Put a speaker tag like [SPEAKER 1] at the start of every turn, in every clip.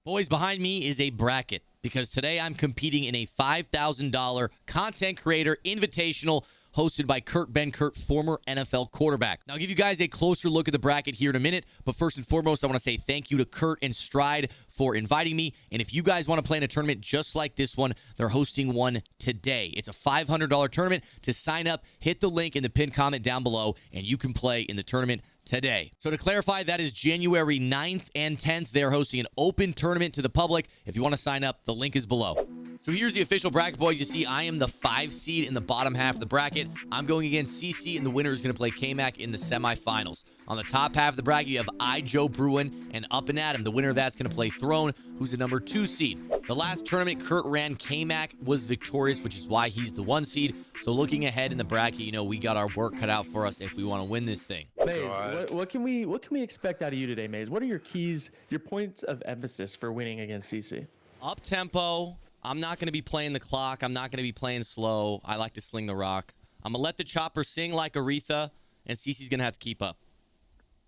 [SPEAKER 1] Boys, behind me is a bracket because today I'm competing in a $5,000 content creator invitational hosted by Kurt Benkert, former NFL quarterback. Now, I'll give you guys a closer look at the bracket here in a minute, but first and foremost, I want to say thank you to Kurt and Stride for inviting me, and if you guys want to play in a tournament just like this one, they're hosting one today. It's a $500 tournament. To sign up, hit the link in the pinned comment down below, and you can play in the tournament today. So to clarify, that is January 9th and 10th. They're hosting an open tournament to the public. If you want to sign up, the link is below. So here's the official bracket, boys. You see, I am the 5 seed in the bottom half of the bracket. I'm going against CC, and the winner is going to play Kmac in the semifinals. On the top half of the bracket, you have Joe Bruin, and up and Adam. The winner of that's going to play Throne, who's the number 2 seed. The last tournament Kurt ran, Kmac was victorious, which is why he's the 1 seed. So looking ahead in the bracket, you know, we got our work cut out for us if we want to win this thing.
[SPEAKER 2] Mayz, what can we expect out of you today, Mayz? What are your keys, your points of emphasis for winning against CC?
[SPEAKER 1] Up tempo. I'm not going to be playing the clock. I'm not going to be playing slow. I like to sling the rock. I'm going to let the chopper sing like Aretha, and CC's going to have to keep up.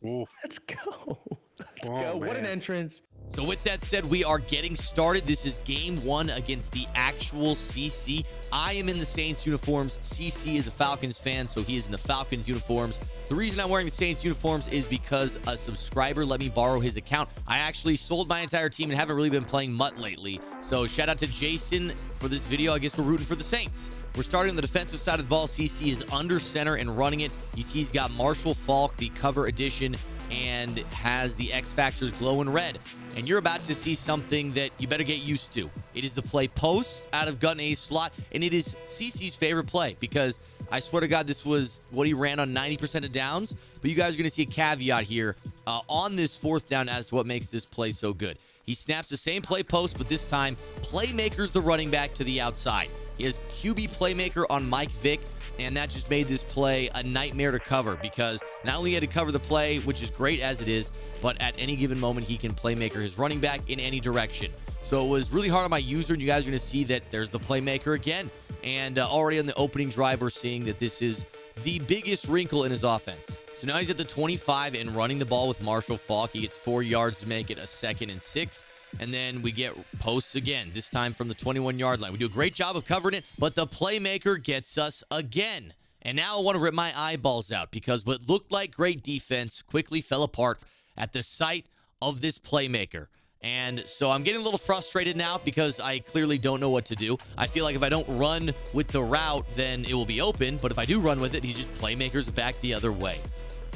[SPEAKER 2] Ooh. Let's go. Let's go. Man. What an entrance.
[SPEAKER 1] So with that said, we are getting started. This is game 1 against the actual CC. I am in the Saints uniforms. CC is a Falcons fan, so he is in the Falcons uniforms. The reason I'm wearing the Saints uniforms is because a subscriber let me borrow his account. I actually sold my entire team and haven't really been playing Mutt lately. So shout out to Jason for this video. I guess we're rooting for the Saints. We're starting on the defensive side of the ball. CC is under center and running it. You see he's got Marshall Faulk, the cover edition, and has the X Factors glowing red. And you're about to see something that you better get used to. It is the play post out of Gun A's slot, and it is CC's favorite play because I swear to God, this was what he ran on 90% of downs. But you guys are going to see a caveat here on this 4th down as to what makes this play so good. He snaps the same play post, but this time playmaker's the running back to the outside. He has QB playmaker on Mike Vick, and that just made this play a nightmare to cover because not only had to cover the play, which is great as it is, but at any given moment, he can playmaker his running back in any direction. So it was really hard on my user, and you guys are going to see that there's the playmaker again. And already on the opening drive, we're seeing that this is the biggest wrinkle in his offense. So now he's at the 25 and running the ball with Marshall Faulk. He gets 4 yards to make it a 2nd and 6. And then we get posts again, this time from the 21-yard line. We do a great job of covering it, but the playmaker gets us again. And now I want to rip my eyeballs out because what looked like great defense quickly fell apart at the sight of this playmaker. And so I'm getting a little frustrated now because I clearly don't know what to do. I feel like if I don't run with the route, then it will be open. But if I do run with it, he's just playmakers back the other way.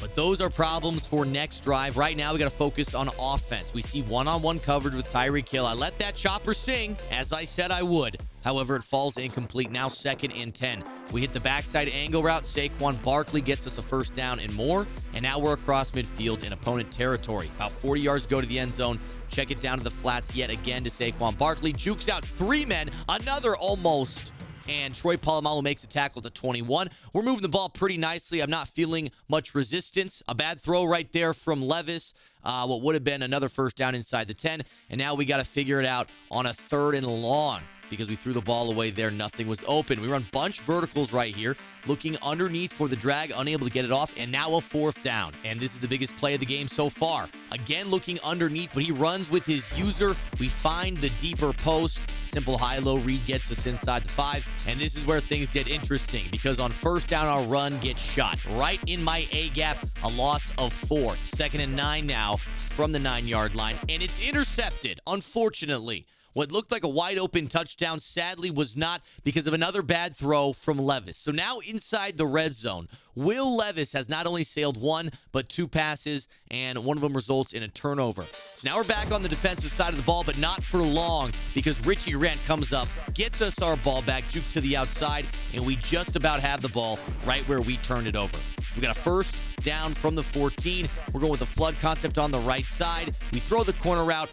[SPEAKER 1] But those are problems for next drive. Right now, we got to focus on offense. We see one-on-one coverage with Tyreek Hill. I let that chopper sing, as I said I would. However, it falls incomplete. Now 2nd and 10. We hit the backside angle route. Saquon Barkley gets us a 1st down and more. And now we're across midfield in opponent territory. About 40 yards to go to the end zone. Check it down to the flats yet again to Saquon Barkley. Jukes out 3 men. Another almost. And Troy Polamalu makes a tackle to 21. We're moving the ball pretty nicely. I'm not feeling much resistance. A bad throw right there from Levis. What would have been another 1st down inside the 10. And now we got to figure it out on a 3rd and long because we threw the ball away there. Nothing was open. We run bunch verticals right here, looking underneath for the drag, unable to get it off, and now a 4th down. And this is the biggest play of the game so far. Again, looking underneath, but he runs with his user. We find the deeper post. Simple high-low read gets us inside the 5, and this is where things get interesting because on 1st down, our run gets shot right in my A-gap, a loss of 4. 2nd and 9 now from the 9-yard line, and it's intercepted, unfortunately. What looked like a wide-open touchdown sadly was not because of another bad throw from Levis. So now inside the red zone, Will Levis has not only sailed 1, but 2 passes, and one of them results in a turnover. So now we're back on the defensive side of the ball, but not for long because Richie Grant comes up, gets us our ball back, jukes to the outside, and we just about have the ball right where we turned it over. We got a 1st down from the 14. We're going with a flood concept on the right side. We throw the corner route,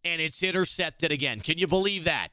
[SPEAKER 1] and it's intercepted again. Can you believe that?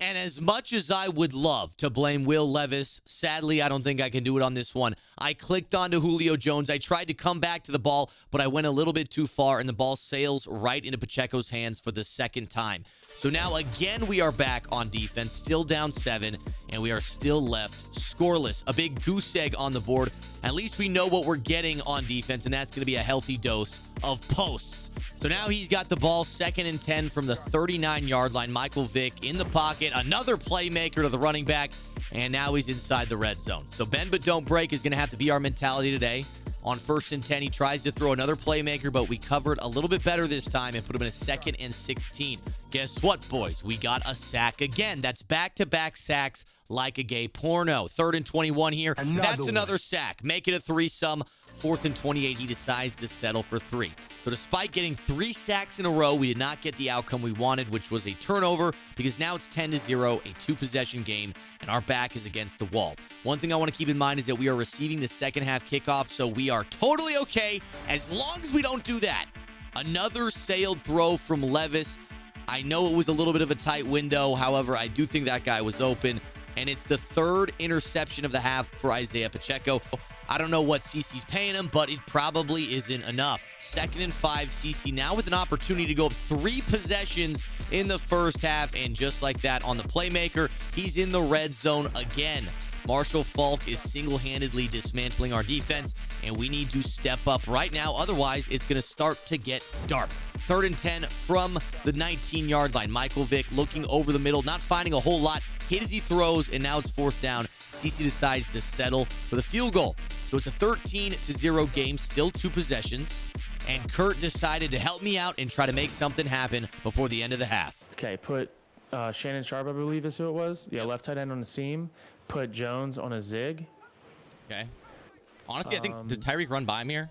[SPEAKER 1] And as much as I would love to blame Will Levis, sadly, I don't think I can do it on this one. I clicked onto Julio Jones. I tried to come back to the ball, but I went a little bit too far, and the ball sails right into Pacheco's hands for the 2nd time. So now, again, we are back on defense, still down 7, and we are still left scoreless. A big goose egg on the board. At least we know what we're getting on defense, and that's going to be a healthy dose of posts. So now he's got the ball 2nd and 10 from the 39-yard line. Michael Vick in the pocket. Another playmaker to the running back. And now he's inside the red zone. So bend but don't break is going to have to be our mentality today. On 1st and 10, he tries to throw another playmaker, but we covered a little bit better this time and put him in a 2nd and 16. Guess what, boys? We got a sack again. That's back-to-back sacks like a gay porno. 3rd and 21 here. That's another sack. Make it a threesome. 4th and 28, he decides to settle for 3. So despite getting 3 sacks in a row, we did not get the outcome we wanted, which was a turnover, because now it's 10-0, a 2-possession game, and our back is against the wall. One thing I want to keep in mind is that we are receiving the second half kickoff, so we are totally okay as long as we don't do that. Another sailed throw from Levis. I know it was a little bit of a tight window. However, I do think that guy was open, and it's the 3rd interception of the half for Isaiah Pacheco. I don't know what CC's paying him, but it probably isn't enough. 2nd and 5, CC now with an opportunity to go up 3 possessions in the first half, and just like that on the playmaker, he's in the red zone again. Marshall Faulk is single-handedly dismantling our defense, and we need to step up right now. Otherwise, it's going to start to get dark. 3rd and 10 from the 19-yard line. Michael Vick looking over the middle, not finding a whole lot. Hit as he throws, and now it's 4th down. CC decides to settle for the field goal. So it's a 13-0 game, still 2 possessions. And Kurt decided to help me out and try to make something happen before the end of the half.
[SPEAKER 2] Okay, put Shannon Sharp, I believe is who it was. Yeah, left tight end on the seam. Put Jones on a zig.
[SPEAKER 1] Okay. Honestly, I think, does Tyreek run by me here?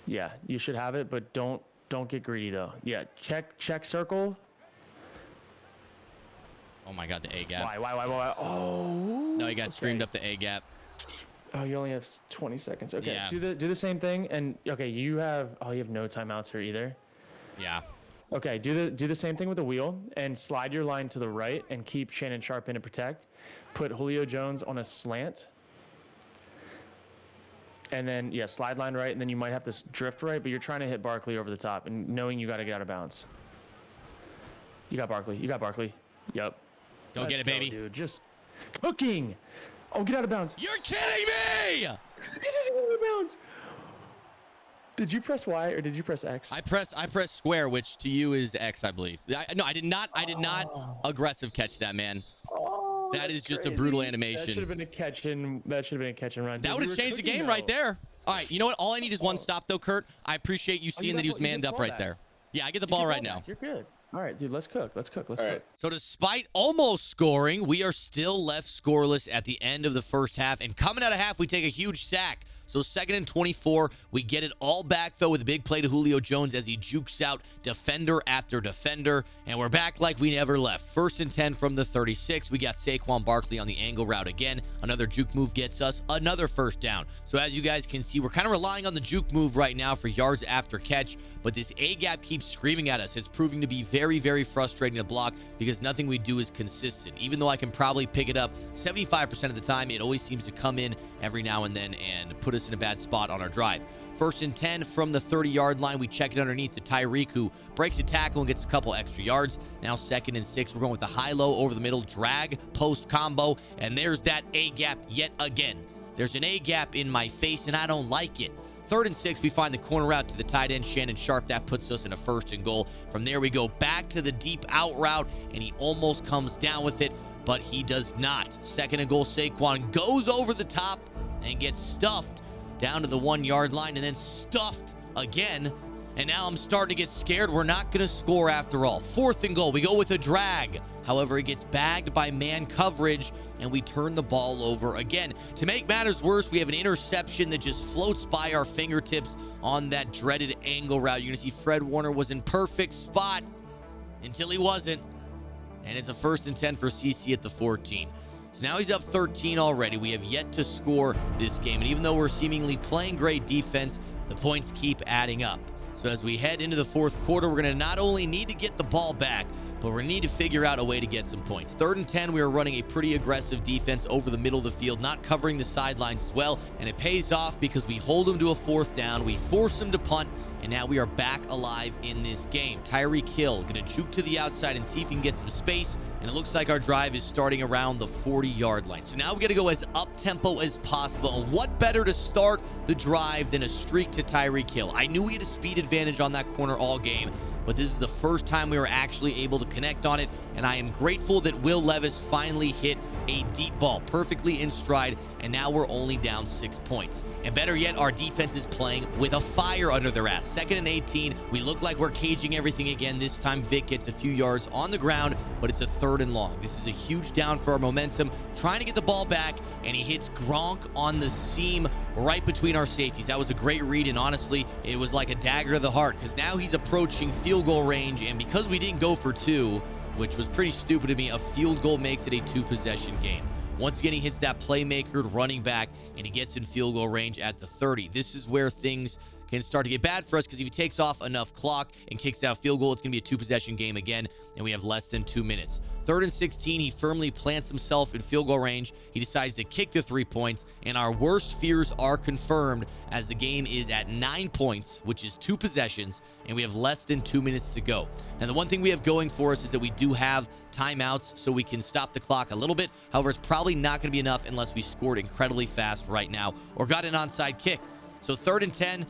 [SPEAKER 2] Yeah, you should have it, but don't get greedy, though. Yeah, check circle.
[SPEAKER 1] Oh, my God, the A-gap.
[SPEAKER 2] Why? Oh.
[SPEAKER 1] No, he got screamed up the A-gap.
[SPEAKER 2] Oh, you only have 20 seconds. Okay,
[SPEAKER 1] Yeah.
[SPEAKER 2] do the same thing. And, okay, you have no timeouts here either.
[SPEAKER 1] Yeah.
[SPEAKER 2] Okay, do the same thing with the wheel and slide your line to the right and keep Shannon Sharp in to protect. Put Julio Jones on a slant. And then, yeah, slide line right, and then you might have to drift right, but you're trying to hit Barkley over the top and knowing you got to get out of bounds. You got Barkley. Yep.
[SPEAKER 1] Go get it, baby.
[SPEAKER 2] Dude, just cooking. Oh, get out of bounds.
[SPEAKER 1] You're kidding me!
[SPEAKER 2] Get out of bounds. Did you press Y or did you press X?
[SPEAKER 1] I press square, which to you is X, I believe. No, I did not aggressive catch that, man.
[SPEAKER 2] Oh,
[SPEAKER 1] that is just crazy. A brutal animation.
[SPEAKER 2] That should have been a catch and run.
[SPEAKER 1] That would have changed the game right there. All right, you know what? All I need is one stop, though, Kurt. I appreciate you seeing that he was manned up right there. Yeah, I get the ball right now.
[SPEAKER 2] You're good. All right, dude, let's cook. Let's cook.
[SPEAKER 1] So despite almost scoring, we are still left scoreless at the end of the first half. And coming out of half, we take a huge sack. So 2nd and 24, we get it all back, though, with a big play to Julio Jones as he jukes out defender after defender. And we're back like we never left. 1st and 10 from the 36. We got Saquon Barkley on the angle route again. Another juke move gets us another 1st down. So as you guys can see, we're kind of relying on the juke move right now for yards after catch. But this A-gap keeps screaming at us. It's proving to be very, very frustrating to block because nothing we do is consistent. Even though I can probably pick it up 75% of the time, it always seems to come in every now and then and put us in a bad spot on our drive. 1st and 10 from the 30-yard line. We check it underneath to Tyreek, who breaks a tackle and gets a couple extra yards. Now 2nd and 6. We're going with the high-low over the middle, drag, post combo, and there's that A-gap yet again. There's an A-gap in my face, and I don't like it. 3rd and 6, we find the corner route to the tight end, Shannon Sharp. That puts us in a 1st and goal. From there, we go back to the deep out route, and he almost comes down with it, but he does not. 2nd and goal, Saquon goes over the top and gets stuffed down to the 1-yard line and then stuffed again. And now I'm starting to get scared. We're not going to score after all. 4th and goal, we go with a drag. However, it gets bagged by man coverage, and we turn the ball over again. To make matters worse, we have an interception that just floats by our fingertips on that dreaded angle route. You're going to see Fred Warner was in perfect spot until he wasn't. And it's a 1st and 10 for CC at the 14. So now he's up 13 already. We have yet to score this game. And even though we're seemingly playing great defense, the points keep adding up. So as we head into the 4th quarter, we're going to not only need to get the ball back, but we need to figure out a way to get some points. 3rd and 10, we are running a pretty aggressive defense over the middle of the field, not covering the sidelines as well. And it pays off because we hold them to a 4th down. We force them to punt, and now we are back alive in this game. Tyreek Hill gonna juke to the outside and see if he can get some space, and it looks like our drive is starting around the 40-yard line. So now we gotta go as up-tempo as possible, and what better to start the drive than a streak to Tyreek Hill? I knew we had a speed advantage on that corner all game, but this is the first time we were actually able to connect on it, and I am grateful that Will Levis finally hit a deep ball perfectly in stride, and now we're only down 6 points. And better yet, our defense is playing with a fire under their ass. 2nd and 18. We look like we're caging everything again. This time Vic gets a few yards on the ground, but it's a 3rd and long. This is a huge down for our momentum. Trying to get the ball back, and he hits Gronk on the seam right between our safeties. That was a great read, and honestly, it was like a dagger to the heart, because now he's approaching field goal range, and because we didn't go for 2, which was pretty stupid to me, a field goal makes it a 2-possession game. Once again, he hits that playmaker running back, and he gets in field goal range at the 30. This is where things can start to get bad for us, because if he takes off enough clock and kicks out field goal, it's going to be a 2-possession game again, and we have less than 2 minutes. 3rd and 16, he firmly plants himself in field goal range. He decides to kick the 3 points, and our worst fears are confirmed as the game is at 9 points, which is 2 possessions, and we have less than 2 minutes to go. And the one thing we have going for us is that we do have timeouts, so we can stop the clock a little bit. However, it's probably not going to be enough unless we scored incredibly fast right now or got an onside kick. So 3rd and 10,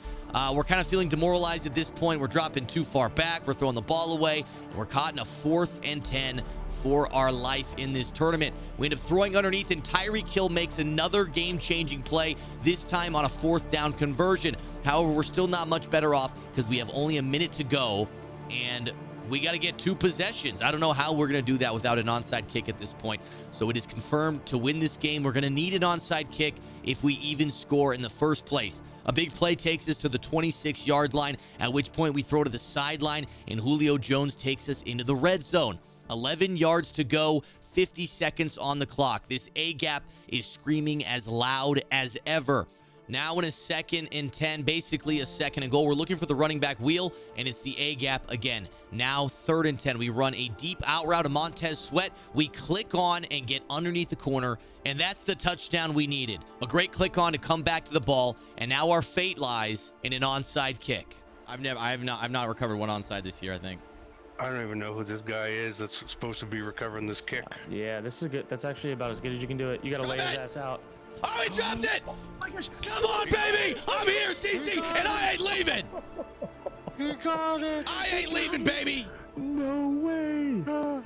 [SPEAKER 1] we're kind of feeling demoralized at this point. We're dropping too far back. We're throwing the ball away. And we're caught in a 4th and 10 for our life in this tournament. We end up throwing underneath, and Tyreek Hill makes another game-changing play, this time on a 4th down conversion. However, we're still not much better off because we have only a minute to go, and we got to get 2 possessions. I don't know how we're going to do that without an onside kick at this point. So it is confirmed to win this game, we're going to need an onside kick if we even score in the first place. A big play takes us to the 26-yard line, at which point we throw to the sideline, and Julio Jones takes us into the red zone. 11 yards to go, 50 seconds on the clock. This A-gap is screaming as loud as ever. Now in a 2nd and 10, basically a 2nd and goal. We're looking for the running back wheel, and it's the A-gap again. Now 3rd and 10. We run a deep out route to Montez Sweat. We click on and get underneath the corner, and that's the touchdown we needed. A great click on to come back to the ball, and now our fate lies in an onside kick. I've not recovered one onside this year, I think.
[SPEAKER 3] I don't even know who this guy is that's supposed to be recovering this kick.
[SPEAKER 2] Yeah, this is good. That's actually about as good as you can do it. You got to lay his ass out.
[SPEAKER 1] Oh, he dropped it! Come on, baby! I'm here, CC, and I ain't leaving!
[SPEAKER 3] You got it!
[SPEAKER 1] I ain't leaving, baby!
[SPEAKER 2] No way!
[SPEAKER 1] No.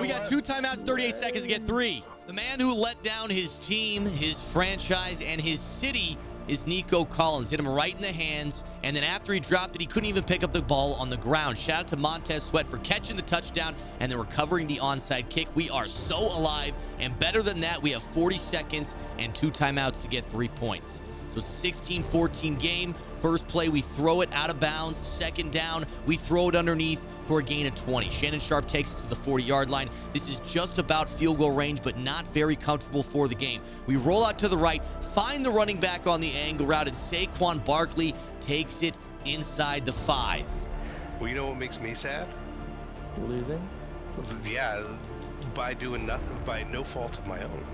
[SPEAKER 1] We got 2 timeouts, 38 seconds to get 3. The man who let down his team, his franchise, and his city is Nico Collins. Hit him right in the hands, and then after he dropped it, he couldn't even pick up the ball on the ground. Shout out to Montez Sweat for catching the touchdown and then recovering the onside kick. We are so alive, and better than that, we have 40 seconds and 2 timeouts to get 3 points. So it's a 16-14 game. First play, we throw it out of bounds. 2nd down, we throw it underneath for a gain of 20. Shannon Sharp takes it to the 40-yard line. This is just about field goal range, but not very comfortable for the game. We roll out to the right, find the running back on the angle route, and Saquon Barkley takes it inside the 5.
[SPEAKER 3] Well, you know what makes me sad?
[SPEAKER 2] Losing?
[SPEAKER 3] Yeah, by doing nothing, by no fault of my own.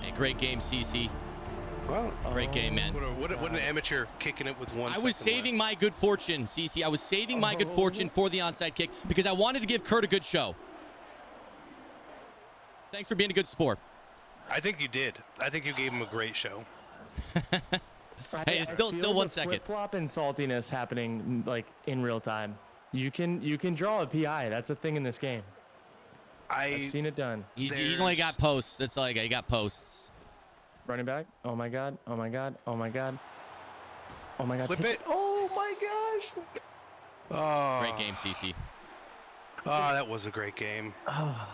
[SPEAKER 1] Hey, great game, CC.
[SPEAKER 3] Well,
[SPEAKER 1] Great game, man.
[SPEAKER 3] What an amateur kicking it with 1
[SPEAKER 1] I was saving my good fortune, CC. I was saving my good fortune for the onside kick because I wanted to give Kurt a good show. Thanks for being a good sport.
[SPEAKER 3] I think you did. I think you gave him a great show.
[SPEAKER 1] Hey, it's still 1 second.
[SPEAKER 2] Flip-flop and saltiness happening like in real time. You can draw a PI. That's a thing in this game. I've seen it done.
[SPEAKER 1] He's only got posts. That's all I got. He got posts.
[SPEAKER 2] Running back. Oh my god. Oh my god. Oh my god. Oh my god.
[SPEAKER 3] Flip it.
[SPEAKER 2] Oh my gosh.
[SPEAKER 3] Oh.
[SPEAKER 1] Great game, CC.
[SPEAKER 3] Oh, that was a great game.
[SPEAKER 2] Oh,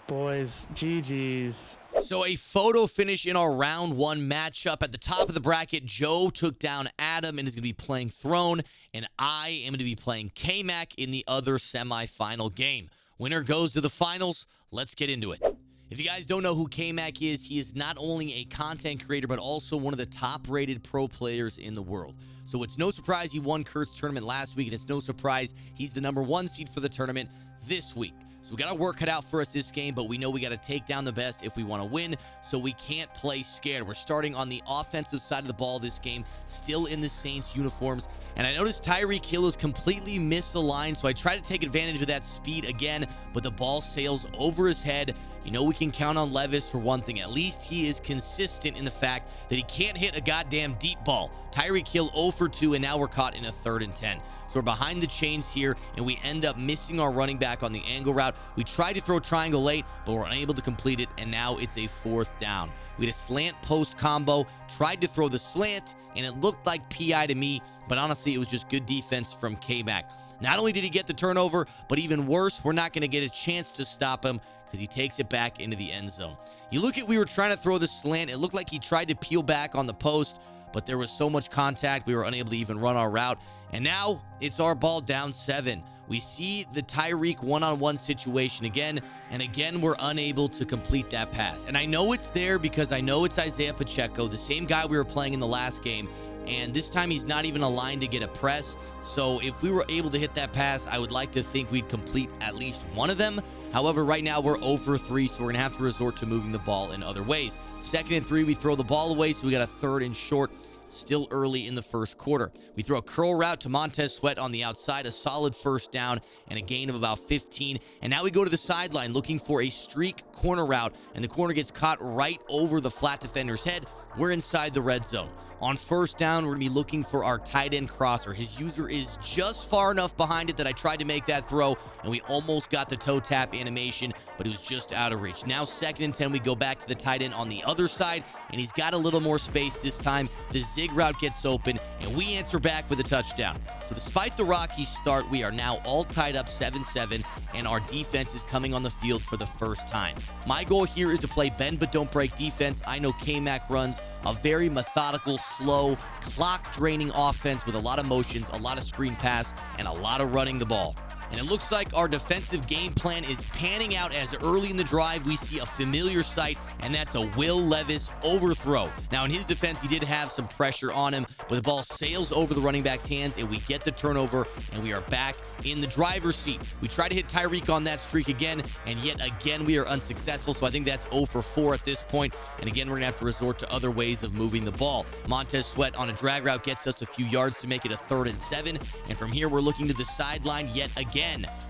[SPEAKER 2] boys, GG's.
[SPEAKER 1] So a photo finish in our round 1 matchup. At the top of the bracket, Joe took down Adam and is going to be playing Throne, and I am going to be playing Kmac in the other semifinal game. Winner goes to the finals. Let's get into it. If you guys don't know who Kmac is, he is not only a content creator, but also one of the top-rated pro players in the world. So it's no surprise he won Kurt's tournament last week, and it's no surprise he's the #1 seed for the tournament this week. So we got our work cut out for us this game, but we know we got to take down the best if we want to win, so we can't play scared. We're starting on the offensive side of the ball this game, still in the Saints uniforms. And I noticed Tyreek Hill is completely misaligned, so I try to take advantage of that speed again, but the ball sails over his head. You know we can count on Levis for one thing. At least he is consistent in the fact that he can't hit a goddamn deep ball. Tyreek Hill 0 for 2, and now we're caught in a 3rd and 10. So we're behind the chains here, and we end up missing our running back on the angle route. We tried to throw triangle late, but we're unable to complete it, and now it's a 4th down. We had a slant post combo, tried to throw the slant, and it looked like PI to me, but honestly, it was just good defense from Kmac. Not only did he get the turnover, but even worse, we're not going to get a chance to stop him because he takes it back into the end zone. You look at, we were trying to throw the slant. It looked like he tried to peel back on the post, but there was so much contact, we were unable to even run our route. And now it's our ball down 7. We see the Tyreek one-on-one situation again, and again, we're unable to complete that pass. And I know it's there because I know it's Isaiah Pacheco, the same guy we were playing in the last game. And this time he's not even aligned to get a press. So if we were able to hit that pass, I would like to think we'd complete at least one of them. However, right now we're 0 for 3, so we're going to have to resort to moving the ball in other ways. 2nd and 3, we throw the ball away, so we got a 3rd and short. Still early in the first quarter. We throw a curl route to Montez Sweat on the outside, a solid 1st down and a gain of about 15. And now we go to the sideline looking for a streak corner route, and the corner gets caught right over the flat defender's head. We're inside the red zone. On 1st down, we're going to be looking for our tight end crosser. His user is just far enough behind it that I tried to make that throw, and we almost got the toe tap animation, but it was just out of reach. Now 2nd and 10, we go back to the tight end on the other side, and he's got a little more space this time. The zig route gets open, and we answer back with a touchdown. So despite the rocky start, we are now all tied up 7-7, and our defense is coming on the field for the first time. My goal here is to play bend but don't break defense. I know Kmac runs a very methodical, slow, clock-draining offense with a lot of motions, a lot of screen pass, and a lot of running the ball. And it looks like our defensive game plan is panning out as early in the drive we see a familiar sight, and that's a Will Levis overthrow. Now, in his defense, he did have some pressure on him, but the ball sails over the running back's hands, and we get the turnover, and we are back in the driver's seat. We try to hit Tyreek on that streak again, and yet again we are unsuccessful, so I think that's 0 for 4 at this point. And again, we're going to have to resort to other ways of moving the ball. Montez Sweat on a drag route gets us a few yards to make it a 3rd and 7, and from here we're looking to the sideline yet again.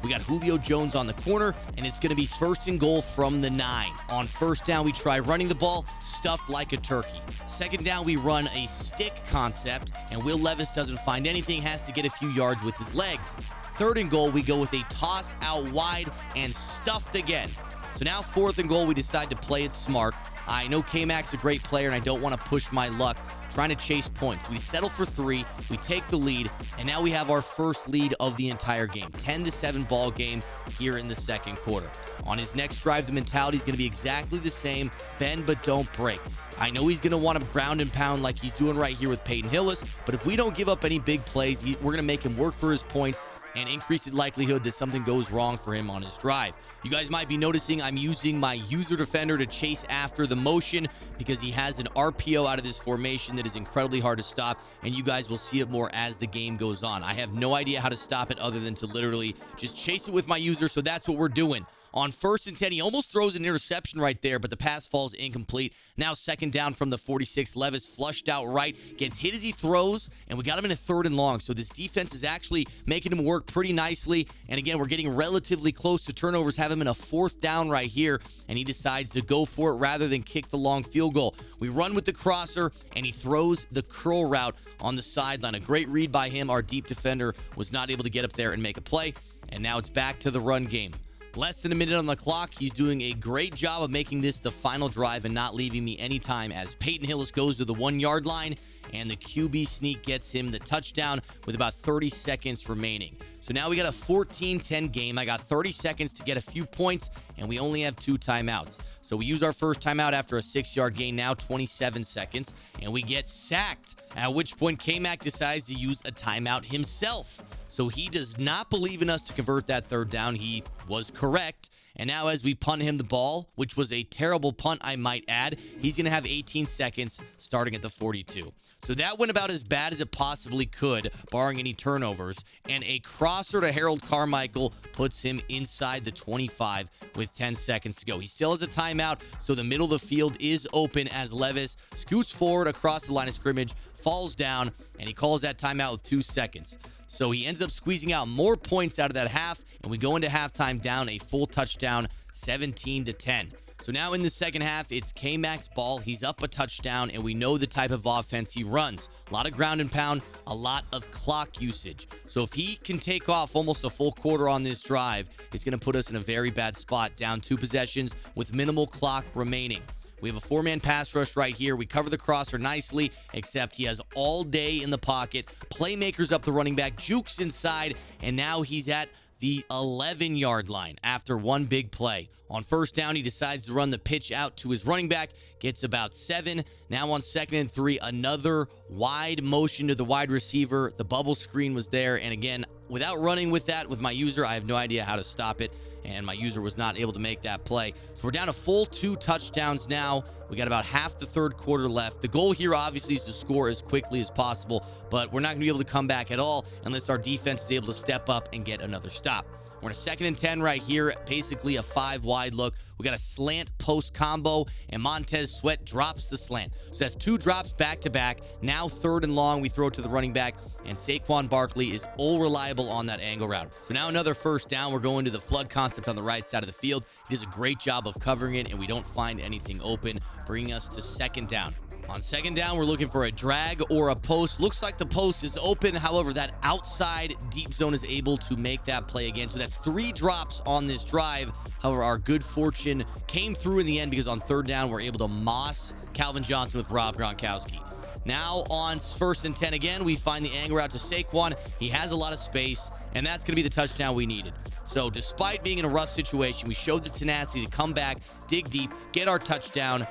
[SPEAKER 1] We got Julio Jones on the corner, and it's going to be 1st and goal from the 9. On 1st down, we try running the ball, stuffed like a turkey. 2nd down, we run a stick concept, and Will Levis doesn't find anything, has to get a few yards with his legs. 3rd and goal, we go with a toss out wide and stuffed again. So now 4th and goal, we decide to play it smart. I know Kmac's a great player, and I don't want to push my luck trying to chase points. We settle for 3, we take the lead, and now we have our first lead of the entire game. 10-7 ball game here in the 2nd quarter. On his next drive, the mentality is going to be exactly the same, bend but don't break. I know he's going to want to ground and pound like he's doing right here with Peyton Hillis, but if we don't give up any big plays, we're going to make him work for his points and increase the likelihood that something goes wrong for him on his drive. You guys might be noticing I'm using my user defender to chase after the motion because he has an RPO out of this formation that is incredibly hard to stop, and you guys will see it more as the game goes on. I have no idea how to stop it other than to literally just chase it with my user, so that's what we're doing. On 1st and 10, he almost throws an interception right there, but the pass falls incomplete. Now 2nd down from the 46. Levis flushed out right, gets hit as he throws, and we got him in a 3rd and long. So this defense is actually making him work pretty nicely. And again, we're getting relatively close to turnovers. Have him in a 4th down right here, and he decides to go for it rather than kick the long field goal. We run with the crosser, and he throws the curl route on the sideline. A great read by him. Our deep defender was not able to get up there and make a play. And now it's back to the run game. Less than a minute on the clock. He's doing a great job of making this the final drive and not leaving me any time as Peyton Hillis goes to the 1-yard line and the QB sneak gets him the touchdown with about 30 seconds remaining. So now we got a 14-10 game. I got 30 seconds to get a few points, and we only have 2 timeouts. So we use our first timeout after a 6-yard gain, now 27 seconds, and we get sacked, at which point Kmac decides to use a timeout himself. So he does not believe in us to convert that third down. He was correct. And now as we punt him the ball, which was a terrible punt, I might add, he's going to have 18 seconds starting at the 42. So that went about as bad as it possibly could, barring any turnovers. And a crosser to Harold Carmichael puts him inside the 25 with 10 seconds to go. He still has a timeout, so the middle of the field is open as Levis scoots forward across the line of scrimmage, falls down, and he calls that timeout with 2 seconds. So he ends up squeezing out more points out of that half, and we go into halftime down a full touchdown, 17-10. So now in the second half, it's Kmac's ball. He's up a touchdown, and we know the type of offense he runs. A lot of ground and pound, a lot of clock usage. So if he can take off almost a full quarter on this drive, it's going to put us in a very bad spot, down 2 possessions with minimal clock remaining. We have a 4-man pass rush right here. We cover the crosser nicely, except he has all day in the pocket. Playmakers up the running back, jukes inside, and now he's at the 11-yard line after one big play. On first down, he decides to run the pitch out to his running back, gets about 7. Now on 2nd and 3, another wide motion to the wide receiver. The bubble screen was there, and again, without running with that with my user, I have no idea how to stop it, and my user was not able to make that play. So we're down a full 2 touchdowns now. We got about half the third quarter left. The goal here, obviously, is to score as quickly as possible, but we're not going to be able to come back at all unless our defense is able to step up and get another stop. We're in a 2nd and 10 right here, basically a 5-wide look. We got a slant post combo, and Montez Sweat drops the slant. So that's 2 drops back-to-back. Now 3rd and long, we throw it to the running back, and Saquon Barkley is all reliable on that angle route. So now another first down. We're going to the flood concept on the right side of the field. He does a great job of covering it, and we don't find anything open, bringing us to 2nd down. On 2nd down, we're looking for a drag or a post. Looks like the post is open. However, that outside deep zone is able to make that play again. So that's 3 drops on this drive. However, our good fortune came through in the end because on 3rd down, we're able to moss Calvin Johnson with Rob Gronkowski. Now on 1st and 10 again, we find the angle route to Saquon. He has a lot of space, and that's going to be the touchdown we needed. So despite being in a rough situation, we showed the tenacity to come back, dig deep, get our touchdown.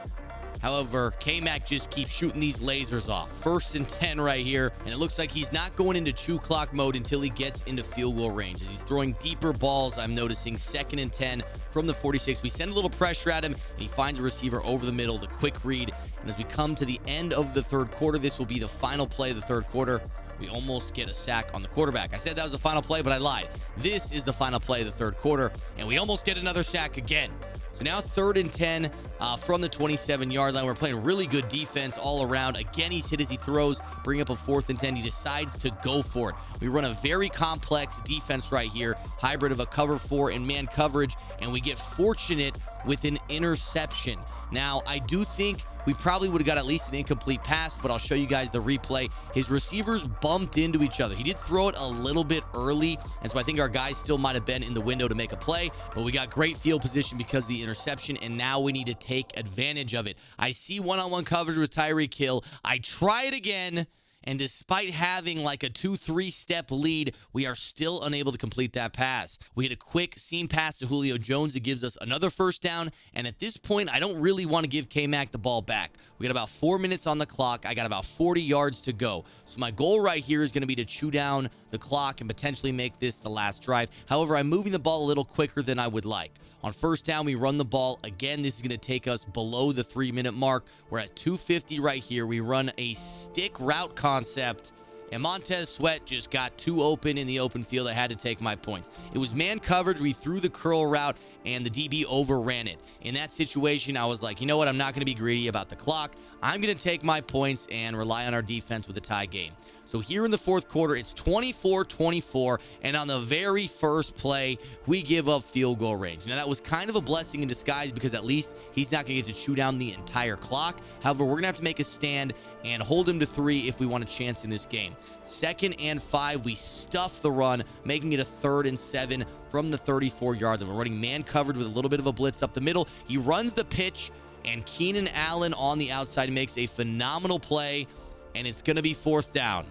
[SPEAKER 1] However, Kmac just keeps shooting these lasers off. 1st and 10 right here, and it looks like he's not going into chew clock mode until he gets into field goal range. As he's throwing deeper balls, I'm noticing 2nd and 10 from the 46. We send a little pressure at him, and he finds a receiver over the middle, the quick read. And as we come to the end of the 3rd quarter, this will be the final play of the 3rd quarter. We almost get a sack on the quarterback. I said that was the final play, but I lied. This is the final play of the 3rd quarter, and we almost get another sack again. So now 3rd and 10 from the 27-yard line. We're playing really good defense all around. Again, he's hit as he throws, bring up a 4th and 10. He decides to go for it. We run a very complex defense right here, hybrid of a cover 4 and man coverage, and we get fortunate with an interception. Now, I do think we probably would have got at least an incomplete pass, but I'll show you guys the replay. His receivers bumped into each other. He did throw it a little bit early, and so I think our guys still might have been in the window to make a play, but we got great field position because of the interception, and now we need to take advantage of it. I see one-on-one coverage with Tyreek Hill. I try it again, and despite having like a 2-3 step lead, we are still unable to complete that pass. We hit a quick seam pass to Julio Jones that gives us another 1st down, and at this point, I don't really want to give Kmac the ball back. We got about 4 minutes on the clock. I got about 40 yards to go. So my goal right here is going to be to chew down the clock and potentially make this the last drive. However, I'm moving the ball a little quicker than I would like. On 1st down, we run the ball. Again, this is going to take us below the 3-minute mark. We're at 2:50 right here. We run a stick route concept, and Montez Sweat just got too open in the open field. I had to take my points. It was man coverage. We threw the curl route, and the DB overran it. In that situation, I was like, you know what? I'm not going to be greedy about the clock. I'm going to take my points and rely on our defense with a tie game. So here in the 4th quarter, it's 24-24, and on the very first play, we give up field goal range. Now, that was kind of a blessing in disguise because at least he's not going to get to chew down the entire clock. However, we're going to have to make a stand and hold him to 3 if we want a chance in this game. 2nd and 5, we stuff the run, making it a 3rd and 7 from the 34-yard line. We're running man coverage with a little bit of a blitz up the middle. He runs the pitch, and Keenan Allen on the outside makes a phenomenal play, and it's going to be 4th down.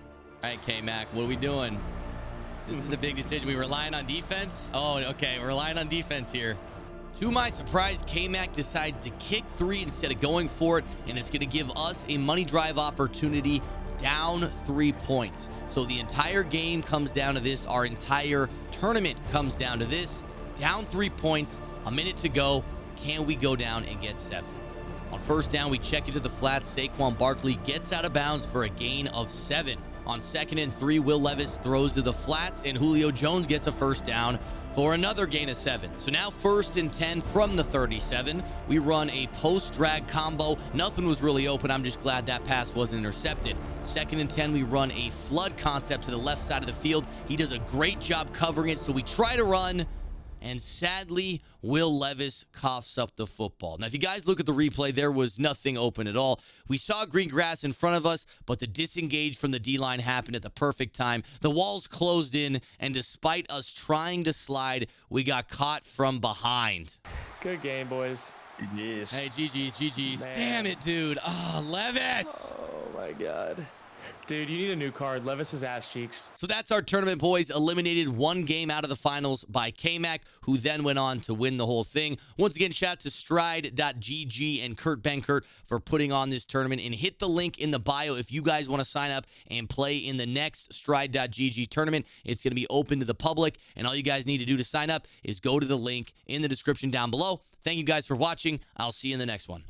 [SPEAKER 1] All right, Kmac, what are we doing? This is the big decision. We relying on defense? Oh, okay. We're relying on defense here. To my surprise, Kmac decides to kick 3 instead of going for it, and it's going to give us a money drive opportunity down 3 points. So the entire game comes down to this. Our entire tournament comes down to this. Down 3 points, a minute to go. Can we go down and get 7? On first down, we check into the flats. Saquon Barkley gets out of bounds for a gain of 7. On 2nd and 3, Will Levis throws to the flats, and Julio Jones gets a first down for another gain of 7. So now 1st and 10 from the 37. We run a post-drag combo. Nothing was really open. I'm just glad that pass wasn't intercepted. 2nd and 10, we run a flood concept to the left side of the field. He does a great job covering it, so we try to run, and sadly, Will Levis coughs up the football. Now, if you guys look at the replay, there was nothing open at all. We saw green grass in front of us, but the disengage from the D-line happened at the perfect time. The walls closed in, and despite us trying to slide, we got caught from behind.
[SPEAKER 2] Good game, boys.
[SPEAKER 4] GG's.
[SPEAKER 1] Hey, GG's.
[SPEAKER 2] Man.
[SPEAKER 1] Damn it, dude. Oh, Levis.
[SPEAKER 2] Oh, my God. Dude, you need a new card. Levis's ass cheeks.
[SPEAKER 1] So that's our tournament, boys. Eliminated 1 game out of the finals by Kmac, who then went on to win the whole thing. Once again, shout out to stride.gg and Kurt Benkert for putting on this tournament. And hit the link in the bio if you guys want to sign up and play in the next stride.gg tournament. It's going to be open to the public, and all you guys need to do to sign up is go to the link in the description down below. Thank you guys for watching. I'll see you in the next one.